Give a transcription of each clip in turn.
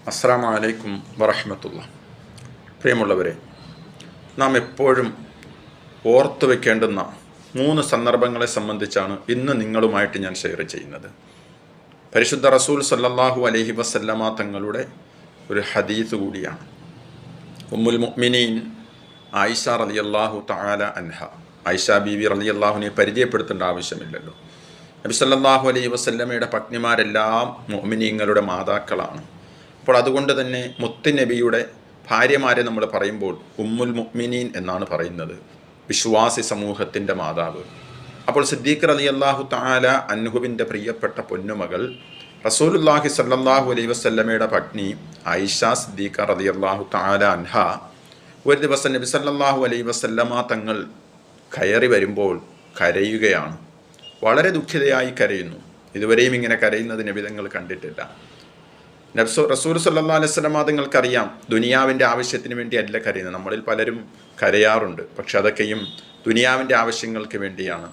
അസ്സലാമു അലൈക്കും വറഹ്മത്തുള്ളാഹി. പ്രിയമുള്ളവരെ, നാം എപ്പോഴും ഓർത്തു വയ്ക്കേണ്ടുന്ന 3 സന്ദർഭങ്ങളെ സംബന്ധിച്ചാണ് ഇന്ന് നിങ്ങളുമായിട്ട് ഞാൻ ഷെയർ ചെയ്യുന്നത്. പരിശുദ്ധ റസൂൽ സല്ലല്ലാഹു അലൈഹി വസല്ലമ തങ്ങളുടെ ഒരു ഹദീസ് കൂടിയാണ്. ഉമ്മുൽ മുഅ്മിനീൻ ആയിഷ റളിയല്ലാഹു തആല അൻഹ, ആയിഷ ബീവി റളിയല്ലാഹുവിനെ പരിചയപ്പെടുത്തേണ്ട ആവശ്യമില്ലല്ലോ. നബി സല്ലല്ലാഹു അലൈഹി വസല്ലമയുടെ പത്നിമാരെല്ലാം മുഅ്മിനീങ്ങളുടെ മാതാക്കളാണ്. അപ്പോൾ അതുകൊണ്ട് തന്നെ മുത്തുനബിയുടെ ഭാര്യമാരെ നമ്മൾ പറയുമ്പോൾ ഉമ്മുൽ മുഅ്മിനീൻ എന്നാണ് പറയുന്നത്, വിശ്വാസി സമൂഹത്തിൻ്റെ മാതാവ്. അപ്പോൾ സിദ്ദീഖ് റളിയല്ലാഹു തആല അൻഹുവിൻ്റെ പ്രിയപ്പെട്ട പൊന്നുമകൾ റസൂലുള്ളാഹി സ്വല്ലല്ലാഹു അലൈഹി വസല്ലമയുടെ പത്നി ആയിഷ സിദ്ദീഖ റളിയല്ലാഹു തആല അൻഹ ഒരു ദിവസം നബി സല്ലല്ലാഹു അലൈഹി വസല്ലമ തങ്ങൾ കയറി വരുമ്പോൾ കരയുകയാണ്. വളരെ ദുഃഖിതയായി കരയുന്നു. ഇതുവരെയും ഇങ്ങനെ കരയുന്നത് നബി തങ്ങൾ കണ്ടിട്ടില്ല. റസൂൽ സല്ലല്ലാഹു അലൈഹി വസല്ലമ തങ്ങൾക്കറിയാം, ദുനിയാവിൻ്റെ ആവശ്യത്തിന് വേണ്ടി അല്ല കരയുന്നത്. നമ്മളിൽ പലരും കരയാറുണ്ട്, പക്ഷെ അതൊക്കെയും ദുനിയാവിൻ്റെ ആവശ്യങ്ങൾക്ക് വേണ്ടിയാണ്.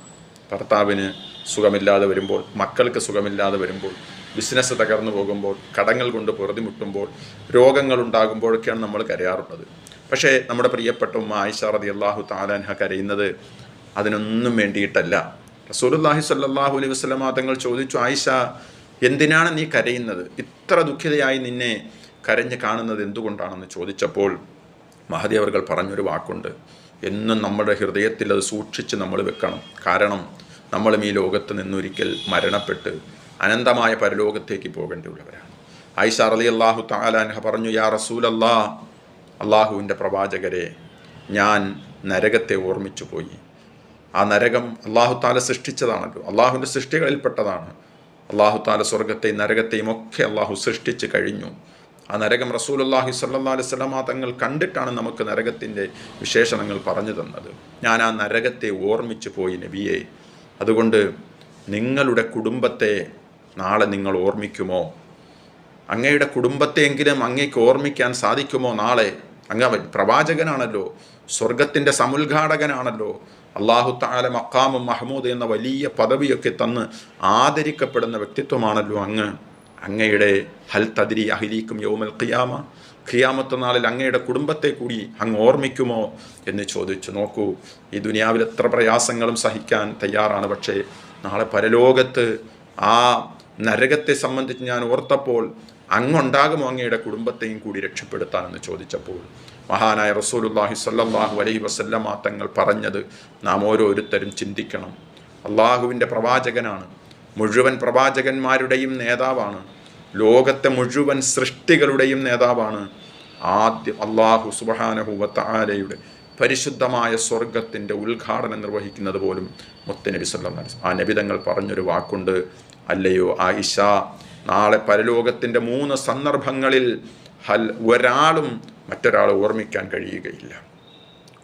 ഭർത്താവിന് സുഖമില്ലാതെ വരുമ്പോൾ, മക്കൾക്ക് സുഖമില്ലാതെ വരുമ്പോൾ, ബിസിനസ് തകർന്നു പോകുമ്പോൾ, കടങ്ങൾ കൊണ്ട് പൊറുതിമുട്ടുമ്പോൾ, രോഗങ്ങൾ ഉണ്ടാകുമ്പോഴൊക്കെയാണ് നമ്മൾ കരയാറുള്ളത്. പക്ഷേ നമ്മുടെ പ്രിയപ്പെട്ട ഉമ്മ ആയിഷ റളിയല്ലാഹു തആല അൻഹ കരയുന്നത് അതിനൊന്നും വേണ്ടിയിട്ടല്ല. റസൂലുള്ളാഹി സ്വല്ലല്ലാഹു അലൈഹി വസല്ലമ തങ്ങൾ ചോദിച്ചു, ആയിഷ, എന്തിനാണ് നീ കരയുന്നത്? ഇത്ര ദുഃഖിതയായി നിന്നെ കരഞ്ഞ് കാണുന്നത് എന്തുകൊണ്ടാണെന്ന് ചോദിച്ചപ്പോൾ മഹദി അവർകൾ പറഞ്ഞൊരു വാക്കുണ്ട്. എന്നും നമ്മുടെ ഹൃദയത്തിൽ അത് സൂക്ഷിച്ച് നമ്മൾ വെക്കണം. കാരണം നമ്മളും ഈ ലോകത്ത് നിന്നൊരിക്കൽ മരണപ്പെട്ട് അനന്തമായ പരലോകത്തേക്ക് പോകേണ്ടിയുള്ളവരാണ്. ആയിഷ റളിയല്ലാഹു തആല അൻഹ പറഞ്ഞു, യാ റസൂലല്ലാഹ്, അള്ളാഹുവിൻ്റെ പ്രവാചകരെ, ഞാൻ നരകത്തെ ഓർമ്മിച്ചു പോയി. ആ നരകം അള്ളാഹു തആല സൃഷ്ടിച്ചതാണല്ലോ, അള്ളാഹുവിൻ്റെ സൃഷ്ടികളിൽപ്പെട്ടതാണ്. അള്ളാഹു തആല സ്വർഗത്തെയും നരകത്തെയും ഒക്കെ അള്ളാഹു സൃഷ്ടിച്ച് കഴിഞ്ഞു. ആ നരകം റസൂലുള്ളാഹി സ്വല്ലല്ലാഹു അലൈഹി വസല്ലമ തങ്ങൾ കണ്ടിട്ടാണ് നമുക്ക് നരകത്തിൻ്റെ വിശേഷണങ്ങൾ പറഞ്ഞു തന്നത്. ഞാൻ ആ നരകത്തെ ഓർമ്മിച്ചു പോയി നബിയെ. അതുകൊണ്ട് നിങ്ങളുടെ കുടുംബത്തെ നാളെ നിങ്ങൾ ഓർമ്മിക്കുമോ? അങ്ങയുടെ കുടുംബത്തെയെങ്കിലും അങ്ങേക്ക് ഓർമ്മിക്കാൻ സാധിക്കുമോ നാളെ? അങ്ങ് പ്രവാചകനാണല്ലോ, സ്വർഗത്തിൻ്റെ സമുദ്ഘാടകനാണല്ലോ. അല്ലാഹു തആല മഖാമും മഹ്മൂദ് എന്ന വലിയ പദവിയൊക്കെ തന്ന് ആദരിക്കപ്പെടുന്ന വ്യക്തിത്വമാണല്ലോ അങ്ങ്. അങ്ങയുടെ ഹൽ തദ്രി അഹ്ലീക്കും യൗമൽ ഖിയാമ, ഖിയാമത്ത് നാളിൽ അങ്ങയുടെ കുടുംബത്തെ കൂടി അങ്ങ് ഓർമ്മിക്കുമോ എന്ന് ചോദിച്ചു. നോക്കൂ, ഈ ദുനിയാവിൽ എത്ര പ്രയാസങ്ങളും സഹിക്കാൻ തയ്യാറാണ്, പക്ഷേ നാളെ പരലോകത്ത് ആ നരകത്തെ സംബന്ധിച്ച് ഞാൻ ഓർത്തപ്പോൾ അങ്ങുണ്ടാകുമോ അങ്ങയുടെ കുടുംബത്തെയും കൂടി രക്ഷപ്പെടുത്താനെന്ന് ചോദിച്ചപ്പോൾ മഹാനായ റസൂലുള്ളാഹി സ്വല്ലല്ലാഹു അലൈഹി വസല്ലമ തങ്ങൾ പറഞ്ഞത് നാം ഓരോരുത്തരും ചിന്തിക്കണം. അള്ളാഹുവിൻ്റെ പ്രവാചകനാണ്, മുഴുവൻ പ്രവാചകന്മാരുടെയും നേതാവാണ്, ലോകത്തെ മുഴുവൻ സൃഷ്ടികളുടെയും നേതാവാണ്. ആദ്യം അള്ളാഹു സുബ്ഹാനഹു വ തആലയുടെ പരിശുദ്ധമായ സ്വർഗത്തിൻ്റെ ഉദ്ഘാടനം നിർവഹിക്കുന്നത് പോലും മുത്തുനബി സല്ലല്ലാഹു അലൈഹി വസല്ലം. ആ നബി തങ്ങൾ പറഞ്ഞൊരു വാക്കുണ്ട്, അല്ലയോ ആയിഷ, നാളെ പരലോകത്തിൻ്റെ 3 സന്ദർഭങ്ങളിൽ ഒരാളും മറ്റൊരാളെ ഓർമ്മിക്കാൻ കഴിയുകയില്ല.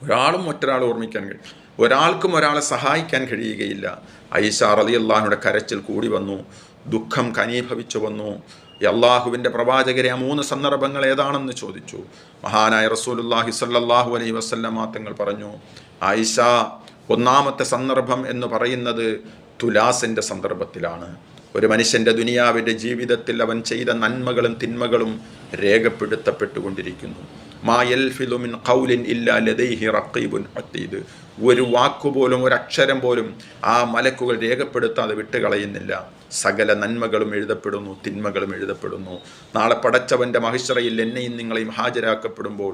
ഒരാളും മറ്റൊരാളെ ഓർമ്മിക്കാൻ കഴിയും, ഒരാൾക്കും ഒരാളെ സഹായിക്കാൻ കഴിയുകയില്ല. ആയിഷ റളിയല്ലാഹുവിൻ്റെ കരച്ചിൽ കൂടി വന്നു, ദുഃഖം കനീഭവിച്ചു വന്നു. അള്ളാഹുവിൻ്റെ പ്രവാചകരെ ആ 3 സന്ദർഭങ്ങൾ ഏതാണെന്ന് ചോദിച്ചു. മഹാനായ റസൂലുള്ളാഹി സ്വല്ലല്ലാഹു അലൈഹി വസല്ലമ തങ്ങൾ പറഞ്ഞു, ആയിഷ, ഒന്നാമത്തെ സന്ദർഭം എന്ന് പറയുന്നത് തുലാസിൻ്റെ സന്ദർഭത്തിലാണ്. ഒരു മനുഷ്യൻ്റെ ദുനിയാവിൻ്റെ ജീവിതത്തിൽ അവൻ ചെയ്ത നന്മകളും തിന്മകളും രേഖപ്പെടുത്തപ്പെട്ടുകൊണ്ടിരിക്കുന്നു. മാ യൽഫിദു മിൻ ഖൗലിൻ ഇല്ലാ ലദൈഹി റഖീബുൻ അതീദ്. ഒരു വാക്കുപോലും, ഒരു അക്ഷരം പോലും ആ മലക്കുകൾ രേഖപ്പെടുത്താതെ വിട്ടുകളയുന്നില്ല. സകല നന്മകളും എഴുതപ്പെടുന്നു, തിന്മകളും എഴുതപ്പെടുന്നു. നാളെ പടച്ചവൻ്റെ മഹിശ്റയിൽ എന്നെയും നിങ്ങളെയും ഹാജരാക്കപ്പെടുമ്പോൾ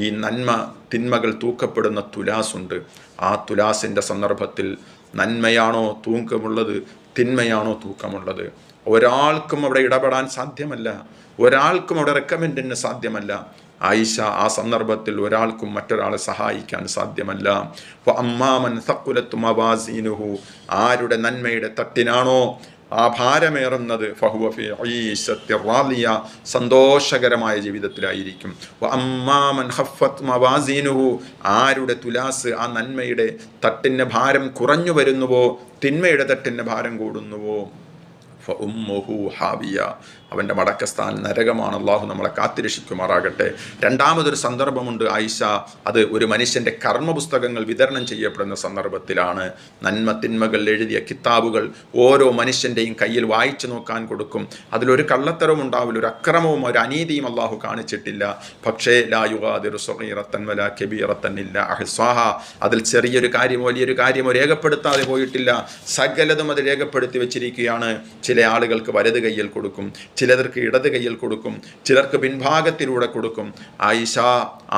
ഈ നന്മ തിന്മകൾ തൂക്കപ്പെടുന്ന തുലാസുണ്ട്. ആ തുലാസിൻ്റെ സന്ദർഭത്തിൽ നന്മയാണോ തൂക്കമുള്ളത്, തിന്മയാണോ തൂക്കമുള്ളത്? ഒരാൾക്കും അവിടെ ഇടപെടാൻ സാധ്യമല്ല, ഒരാൾക്കും അവിടെ റെക്കമെൻഡിന് സാധ്യമല്ല. ആയിഷ, ആ സന്ദർഭത്തിൽ ഒരാൾക്കും മറ്റൊരാളെ സഹായിക്കാൻ സാധ്യമല്ല. അമ്മാമൻ സഖുലത്ത് മവാസീനുഹു, ആരുടെ നന്മയുടെ തട്ടിനാണോ ആ ഭാരമേറുന്നത്, ഫഹുവ ഫീ ഈശത്തി റാളിയ, സന്തോഷകരമായ ജീവിതത്തിലായിരിക്കും. അമ്മാമൻ ഖഫത്ത് മവാസീനുഹു, ആരുടെ തുലാസ്, ആ നന്മയുടെ തട്ടിൻ്റെ ഭാരം കുറഞ്ഞു വരുന്നുവോ, തിന്മയുടെ തട്ടിൻ്റെ ഭാരം കൂടുന്നുവോ, ഫഉമ്മുഹു ഹാവിയ, അവൻ്റെ മടക്കസ്ഥാൻ നരകമാണ്. അള്ളാഹു നമ്മളെ കാത്തിരക്ഷിക്കുമാറാകട്ടെ. രണ്ടാമതൊരു സന്ദർഭമുണ്ട് ആയിഷ, അത് ഒരു മനുഷ്യൻ്റെ കർമ്മപുസ്തകങ്ങൾ വിതരണം ചെയ്യപ്പെടുന്ന സന്ദർഭത്തിലാണ്. നന്മ തിന്മകൾ എഴുതിയ കിതാബുകൾ ഓരോ മനുഷ്യൻ്റെയും കയ്യിൽ വായിച്ചു നോക്കാൻ കൊടുക്കും. അതിലൊരു കള്ളത്തരവും ഉണ്ടാവില്ല, ഒരു അക്രമവും ഒരു അനീതിയും അള്ളാഹു കാണിച്ചിട്ടില്ല. പക്ഷേ ലാ യുഗാദിറു സഗീറത്തൻ വലാ കബീറത്തൻ ഇല്ലാ അഹ്സാഹാ, അതിൽ ചെറിയൊരു കാര്യമോ വലിയൊരു കാര്യമോ രേഖപ്പെടുത്താതെ പോയിട്ടില്ല. സകലതും അത് രേഖപ്പെടുത്തി വെച്ചിരിക്കുകയാണ്. ചില ആളുകൾക്ക് വലത് കയ്യിൽ കൊടുക്കും, ചിലർക്ക് ഇടത് കയ്യിൽ കൊടുക്കും, ചിലർക്ക് പിൻഭാഗത്തിലൂടെ കൊടുക്കും. ആയിഷ,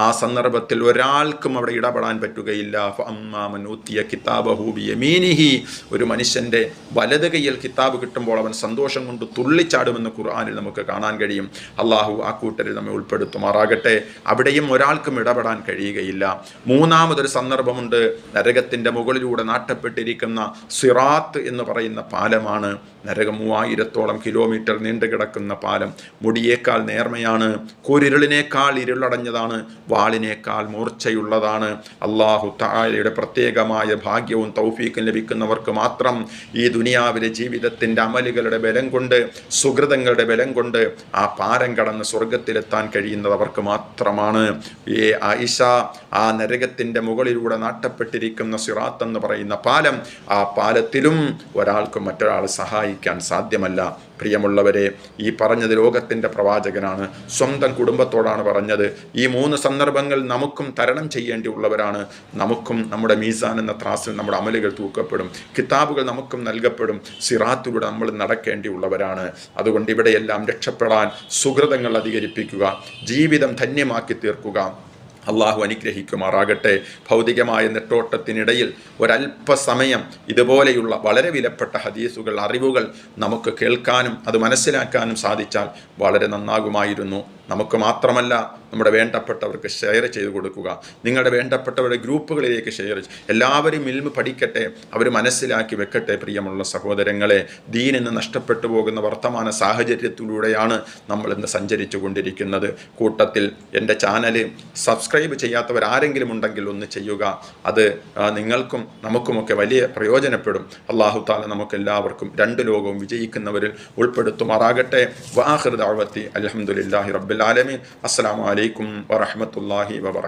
ആ സന്ദർഭത്തിൽ ഒരാൾക്കും അവിടെ ഇടപെടാൻ പറ്റുകയില്ല. ഫഅമ്മാമൻ ഊതിയ കിതാബഹു ബിയമീനിഹി, ഒരു മനുഷ്യൻ്റെ വലത് കയ്യിൽ കിതാബ് കിട്ടുമ്പോൾ അവൻ സന്തോഷം കൊണ്ട് തുള്ളിച്ചാടുമെന്ന് ഖുർആനിൽ നമുക്ക് കാണാൻ കഴിയും. അള്ളാഹു ആ കൂട്ടരിൽ നമ്മെ ഉൾപ്പെടുത്തുമാറാകട്ടെ. അവിടെയും ഒരാൾക്കും ഇടപെടാൻ കഴിയുകയില്ല. മൂന്നാമതൊരു സന്ദർഭമുണ്ട്. നരകത്തിൻ്റെ മുകളിലൂടെ നാട്ടപ്പെട്ടിരിക്കുന്ന സിറാത്ത് എന്ന് പറയുന്ന പാലമാണ്. നരകം 3000-ഓളം കിലോമീറ്റർ നീണ്ടു കിടക്കുന്ന പാലം. മുടിയേക്കാൾ നേർമയാണ്, കൂരിരുളിനേക്കാൾ ഇരുളടഞ്ഞതാണ്, വാളിനേക്കാൾ മൂർച്ചയുള്ളതാണ്. അല്ലാഹു തആലയുടെ പ്രത്യേകമായ ഭാഗ്യവും തൗഫീഖും ലഭിക്കുന്നവർക്ക് മാത്രം ഈ ദുനിയാവിലെ ജീവിതത്തിൻ്റെ അമലുകളുടെ ബലം കൊണ്ട്, സുഹൃതങ്ങളുടെ ബലം കൊണ്ട് ആ പാരം കടന്ന് സ്വർഗത്തിലെത്താൻ കഴിയുന്നത് അവർക്ക് മാത്രമാണ്. ആയിഷ, ആ നരകത്തിൻ്റെ മുകളിലൂടെ നാട്ടപ്പെട്ടിരിക്കുന്ന സിറാത്ത് എന്ന് പറയുന്ന പാലം, ആ പാലത്തിലും ഒരാൾക്കും മറ്റൊരാൾ സഹായിക്കാൻ സാധ്യമല്ല. പ്രിയമുള്ളവരെ, ഈ പറഞ്ഞത് ലോകത്തിൻ്റെ പ്രവാചകനാണ്, സ്വന്തം കുടുംബത്തോടാണ് പറഞ്ഞത്. ഈ 3 സന്ദർഭങ്ങൾ നമുക്കും തരണം ചെയ്യേണ്ടിയുള്ളവരാണ്. നമുക്കും നമ്മുടെ മീസാൻ എന്ന ത്രാസിൽ നമ്മുടെ അമലുകൾ തൂക്കപ്പെടും, കിതാബുകൾ നമുക്കും നൽകപ്പെടും, സിറാത്തിലൂടെ നമ്മൾ നടക്കേണ്ടിയുള്ളവരാണ്. അതുകൊണ്ട് ഇവിടെയെല്ലാം രക്ഷപ്പെടാൻ സുഹൃതങ്ങൾ അധികരിപ്പിക്കുക, ജീവിതം ധന്യമാക്കി തീർക്കുക. അള്ളാഹു അനുഗ്രഹിക്കുമാറാകട്ടെ. ഭൗതികമായ നെട്ടോട്ടത്തിനിടയിൽ ഒരല്പസമയം ഇതുപോലെയുള്ള വളരെ വിലപ്പെട്ട ഹദീസുകൾ, അറിവുകൾ നമുക്ക് കേൾക്കാനും അത് മനസ്സിലാക്കാനും സാധിച്ചാൽ വളരെ നന്നാകുമായിരുന്നു. നമുക്ക് മാത്രമല്ല, നമ്മുടെ വേണ്ടപ്പെട്ടവർക്ക് ഷെയർ ചെയ്ത് കൊടുക്കുക. നിങ്ങളുടെ വേണ്ടപ്പെട്ടവരുടെ ഗ്രൂപ്പുകളിലേക്ക് ഷെയർ ചെയ്ത് എല്ലാവരും ഇൽമ് പഠിക്കട്ടെ, അവർ മനസ്സിലാക്കി വെക്കട്ടെ. പ്രിയമുള്ള സഹോദരങ്ങളെ, ദീൻ ഇന്ന് നഷ്ടപ്പെട്ടു പോകുന്ന വർത്തമാന സാഹചര്യത്തിലൂടെയാണ് നമ്മൾ ഇന്ന് സഞ്ചരിച്ചു കൊണ്ടിരിക്കുന്നത്. കൂട്ടത്തിൽ എൻ്റെ ചാനൽ സബ്സ്ക്രൈബ് ചെയ്യാത്തവരാരെങ്കിലും ഉണ്ടെങ്കിൽ ഒന്ന് ചെയ്യുക. അത് നിങ്ങൾക്കും നമുക്കുമൊക്കെ വലിയ പ്രയോജനപ്പെടും. അല്ലാഹു തആല നമുക്കെല്ലാവർക്കും 2 ലോകവും വിജയിക്കുന്നവരിൽ ഉൾപ്പെടുത്തുമാറാകട്ടെ. വആഖിറു ദഅവതി അൽഹംദുലില്ലാഹി റബ്ബിൽ ആലമീൻ. അസ്സലാമു അലൈക്കും വറഹ്മത്തുള്ളാഹി വബറകാതുഹു.